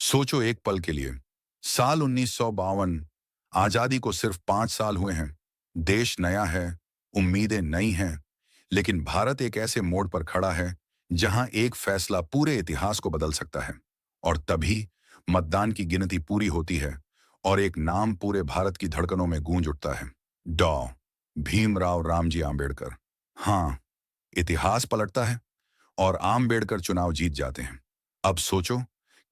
सोचो एक पल के लिए। साल 1952, आजादी को सिर्फ 5 साल हुए हैं। देश नया है, उम्मीदें नई हैं, लेकिन भारत एक ऐसे मोड़ पर खड़ा है जहां एक फैसला पूरे इतिहास को बदल सकता है। और तभी मतदान की गिनती पूरी होती है और एक नाम पूरे भारत की धड़कनों में गूंज उठता है। डॉ भीमराव रामजी आंबेडकर। हाँ, इतिहास पलटता है और आंबेडकर चुनाव जीत जाते हैं। अब सोचो,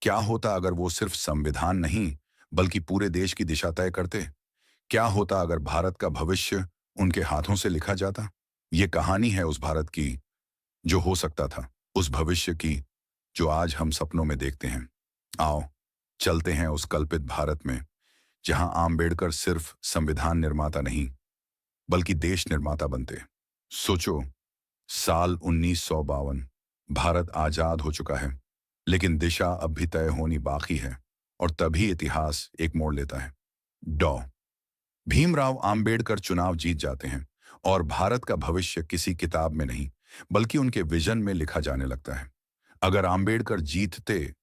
क्या होता अगर वो सिर्फ संविधान नहीं बल्कि पूरे देश की दिशा तय करते। क्या होता अगर भारत का भविष्य उनके हाथों से लिखा जाता। ये कहानी है उस भारत की जो हो सकता था, उस भविष्य की जो आज हम सपनों में देखते हैं। आओ चलते हैं उस कल्पित भारत में जहां आंबेडकर सिर्फ संविधान निर्माता नहीं बल्कि देश निर्माता बनते। सोचो, साल 1952, भारत आजाद हो चुका है, लेकिन दिशा अब भी तय होनी बाकी है। और तभी इतिहास एक मोड़ लेता है। डॉ भीमराव आंबेडकर चुनाव जीत जाते हैं और भारत का भविष्य किसी किताब में नहीं बल्कि उनके विजन में लिखा जाने लगता है। अगर आंबेडकर जीतते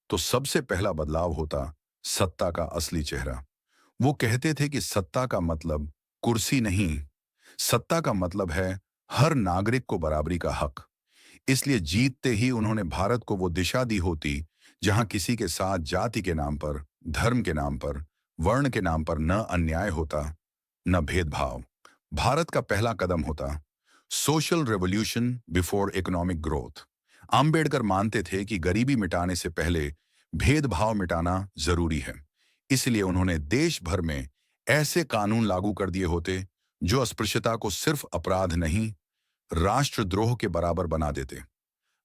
तो सबसे पहला बदलाव होता सत्ता का असली चेहरा। वो कहते थे कि सत्ता का मतलब कुर्सी नहीं, सत्ता का मतलब है हर नागरिक को बराबरी का हक। इसलिए जीतते ही उन्होंने भारत को वो दिशा दी होती जहां किसी के साथ जाति के नाम पर, धर्म के नाम पर, वर्ण के नाम पर न अन्याय होता, न भेदभाव। भारत का पहला कदम होता social revolution before economic growth. Ambedkar मानते थे कि गरीबी मिटाने से पहले भेदभाव मिटाना जरूरी है। इसलिए उन्होंने देश भर में ऐसे कानून लागू कर दिए होते जो अस्पृश्यता को सिर्फ अपराध नहीं, राष्ट्रद्रोह के बराबर बना देते।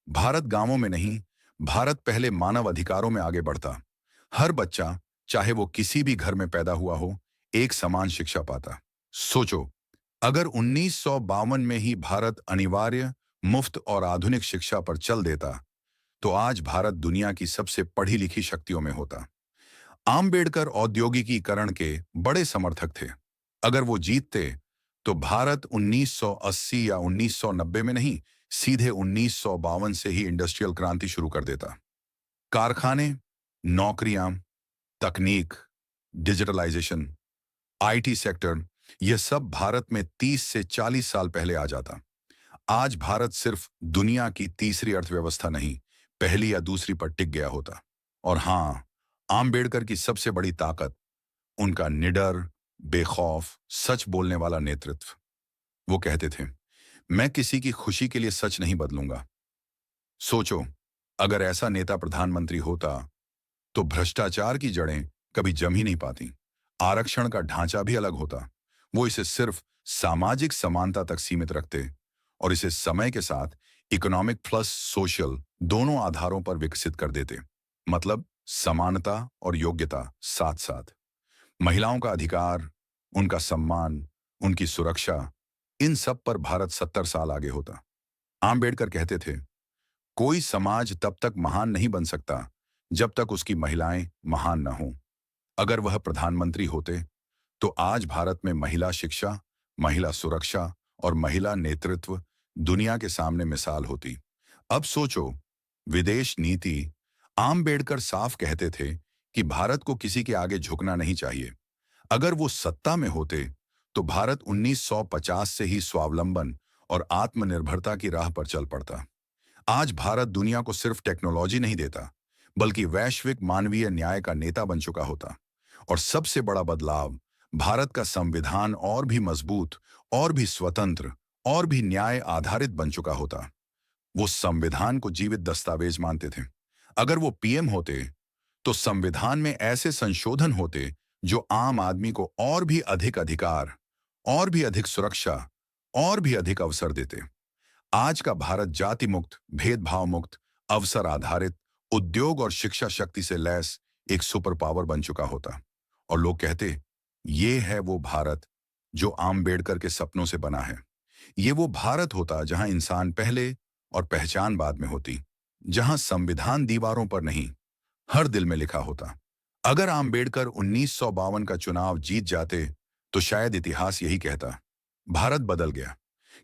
भारत गांवों में नहीं, भारत पहले मानव अधिकारों में आगे बढ़ता। हर बच्चा, चाहे वो किसी भी घर में पैदा हुआ हो, एक समान शिक्षा पाता। सोचो, अगर 1952 में ही भारत अनिवार्य, मुफ्त और आधुनिक शिक्षा पर चल देता, तो आज भारत दुनिया की सबसे पढ़ी लिखी शक्तियों में होता। आंबेडकर औद्योगिकीकरण के बड़े समर्थक थे। अगर वो जीतते, तो भारत 1980 या 1990 में नहीं, सीधे 1952 से ही इंडस्ट्रियल क्रांति शुरू कर देता। कारखाने, नौकरियां, तकनीक, डिजिटलाइजेशन, आईटी सेक्टर, यह सब भारत में 30 से 40 साल पहले आ जाता। आज भारत सिर्फ दुनिया की तीसरी अर्थव्यवस्था नहीं, पहली या दूसरी पर टिक गया होता। और हाँ, आंबेडकर की सबसे बड़ी ताकत उनका निडर, बेखौफ, सच बोलने वाला नेतृत्व। वो कहते थे, मैं किसी की खुशी के लिए सच नहीं बदलूंगा। सोचो, अगर ऐसा नेता प्रधानमंत्री होता तो भ्रष्टाचार की जड़ें कभी जम ही नहीं पाती। आरक्षण का ढांचा भी अलग होता। वो इसे सिर्फ सामाजिक समानता तक सीमित रखते और इसे समय के साथ इकोनॉमिक प्लस सोशल दोनों आधारों पर विकसित कर देते। मतलब समानता और योग्यता साथ साथ। महिलाओं का अधिकार, उनका सम्मान, उनकी सुरक्षा, इन सब पर भारत 70 साल आगे होता। आंबेडकर कहते थे, कोई समाज तब तक महान नहीं बन सकता जब तक उसकी महिलाएं महान न हों। अगर वह प्रधानमंत्री होते तो आज भारत में महिला शिक्षा, महिला सुरक्षा और महिला नेतृत्व दुनिया के सामने मिसाल होती। अब सोचो, विदेश नीति। आंबेडकर साफ कहते थे कि भारत को किसी के आगे झुकना नहीं चाहिए। अगर वो सत्ता में होते तो भारत 1950 से ही स्वावलंबन और आत्मनिर्भरता की राह पर चल पड़ता। आज भारत दुनिया को सिर्फ टेक्नोलॉजी नहीं देता बल्कि वैश्विक मानवीय न्याय का नेता बन चुका होता। और सबसे बड़ा बदलाव, भारत का संविधान और भी मजबूत, और भी स्वतंत्र, और भी न्याय आधारित बन चुका होता। वो संविधान को जीवित दस्तावेज मानते थे। अगर वो पीएम होते तो संविधान में ऐसे संशोधन होते जो आम आदमी को और भी अधिक अधिकार, और भी अधिक सुरक्षा, और भी अधिक अवसर देते। आज का भारत जाति मुक्त, भेदभाव मुक्त, अवसर आधारित, उद्योग और शिक्षा शक्ति से लैस एक सुपर पावर बन चुका होता। और लोग कहते, ये है वो भारत जो आंबेडकर के सपनों से बना है। ये वो भारत होता जहां इंसान पहले और पहचान बाद में होती, जहां संविधान दीवारों पर नहीं, हर दिल में लिखा होता। अगर आंबेडकर 1952 का चुनाव जीत जाते तो शायद इतिहास यही कहता, भारत बदल गया,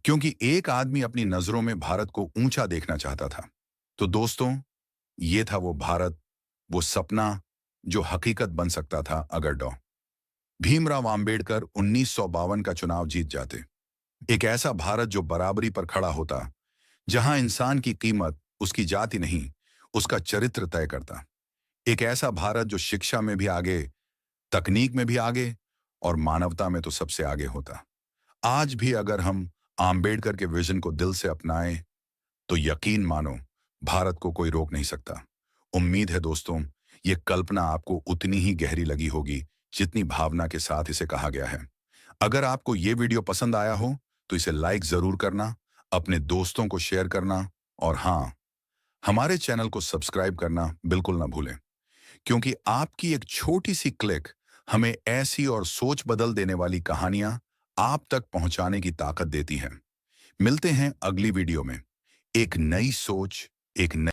क्योंकि एक आदमी अपनी नजरों में भारत को ऊंचा देखना चाहता था। तो दोस्तों, ये था वो भारत वो सपना जो हकीकत बन सकता था अगर डॉ भीमराव आम्बेडकर 1952 का चुनाव जीत जाते। एक ऐसा भारत जो बराबरी पर खड़ा होता, जहां इंसान की कीमत उसकी जाति नहीं, उसका चरित्र तय करता। एक ऐसा भारत जो शिक्षा में भी आगे, तकनीक में भी आगे और मानवता में तो सबसे आगे होता। आज भी अगर हम आम्बेडकर के विजन को दिल से अपनाएं, तो यकीन मानो भारत को कोई रोक नहीं सकता। उम्मीद है दोस्तों, ये कल्पना आपको उतनी ही गहरी लगी होगी जितनी भावना के साथ इसे कहा गया है। अगर आपको ये वीडियो पसंद आया हो तो इसे लाइक जरूर करना, अपने दोस्तों को शेयर करना और हाँ, हमारे चैनल को सब्सक्राइब करना बिल्कुल ना भूलें, क्योंकि आपकी एक छोटी सी क्लिक हमें ऐसी और सोच बदल देने वाली कहानियां आप तक पहुंचाने की ताकत देती है। मिलते हैं अगली वीडियो में, एक नई सोच, एक नई